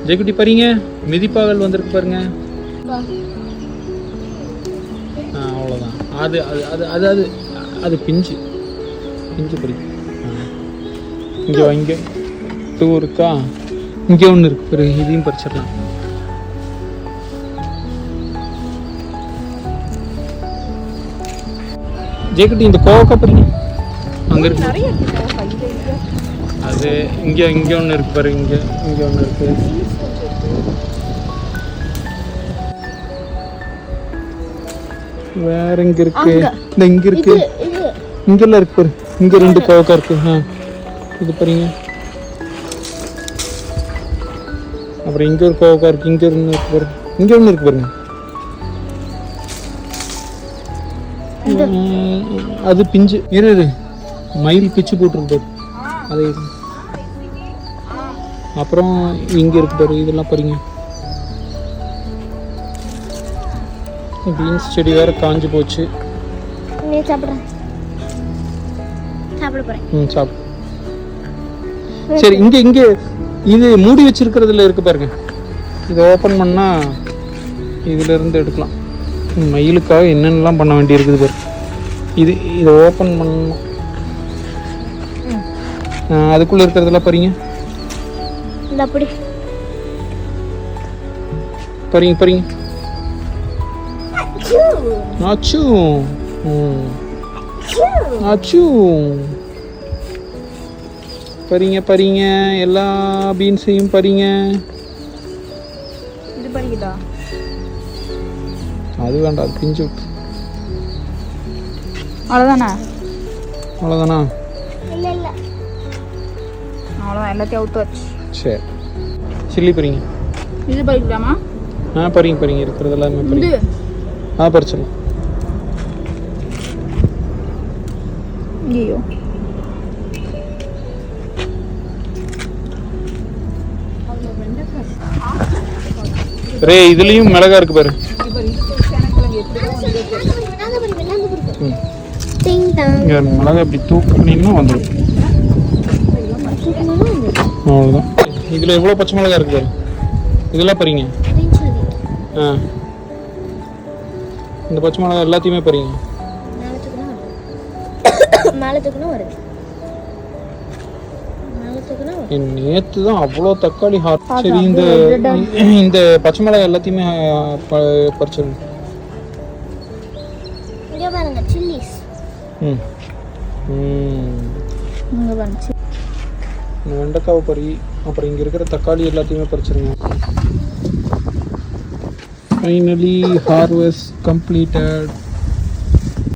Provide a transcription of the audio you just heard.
ஜெயக்குட்டி பாருங்க, மிதிப்பாகல் வந்திருக்கு பாருங்க. அவ்வளோதான். அது அது அது அது அது அது பிஞ்சு பிஞ்சு பறி. இங்கே இங்கே 2 இருக்கா, இங்கே ஒன்று இருக்கு பாரு, இதையும் பறிச்சிடலாம். ஜெயக்குட்டி இந்த கோவக்கா பாருங்க, அங்கே இருக்கு. அது இங்கே இங்கே ஒன்று இருக்கு பாரு, இங்கே இங்கே ஒன்று இருக்கு. வேற எங்க இருக்கு? இந்த இங்க இருக்கு, இங்கெல்லாம் இருக்கு பாரு, இங்க 2 கோவக்கா இருக்கு. இது பாருங்க. அப்புறம் இங்க ஒரு கோவக்கா இருக்கு, இங்க ஒன்று இருக்கு பாரு, இங்க ஒன்று இருக்கு பாருங்க. அது பிஞ்சு இரு, மயில் பிச்சு போட்டுருக்கு பாரு, அது. அப்புறம் இங்க இருக்கு பாரு, இதெல்லாம் பாருங்க. பீன்ஸ் செடி வேற காஞ்சு போச்சு. சாப்பிடு. சரி, இங்க இங்க இது மூடி வச்சிருக்கிறதுல இருக்கு பாருங்க, இதை ஓப்பன் பண்ணா இதுல இருந்து எடுக்கலாம். மயிலுக்காக என்னென்னலாம் பண்ண வேண்டி இருக்குது பாரு. இதை ஓப்பன் பண்ணணும். அதுக்குள்ள இருக்கிறதெல்லாம் பாருங்க, பாருங்க பாருங்க. ஆச்சு ஆச்சு. பறிங்க பறிங்க, எல்லா பீன்ஸையும் பறிங்க. அது வேண்டாம், அது பிஞ்சு விட்டு. அவ்வளோதானா? அவ்வளோதானா? அவ்வளோதான், எல்லாத்தையும் அவுத்து வச்சு. சரி, சில்லி பறிங்க. இது பறிக்கலாமா? பறிங்க பறிங்க, இருக்கிறது எல்லாமே பறிங்க. பறிச்சிடலாம். ஐயோ, ரே இதுலயும் மிளகா இருக்கு பாரு. மிளகா இப்படி தூக்குனீங்கன்னா வந்துடும். அவ்வளோதான். இதுல எவ்வளோ பச்சை மிளகா இருக்கு பாரு, இதெல்லாம் பறிங்க. இந்த பச்சை மிளகா எல்லாத்தையுமே பறிங்க. நேற்று தான் அவ்வளோ தக்காளி ஹாட். சரி, இந்த பச்சை மிளகா எல்லாத்தையுமே பறிச்சிருங்க. வெண்டைக்காவை பறி. அப்புறம் இங்கே இருக்கிற தக்காளி எல்லாத்தையுமே பறிச்சிருங்க. Finally harvest completed.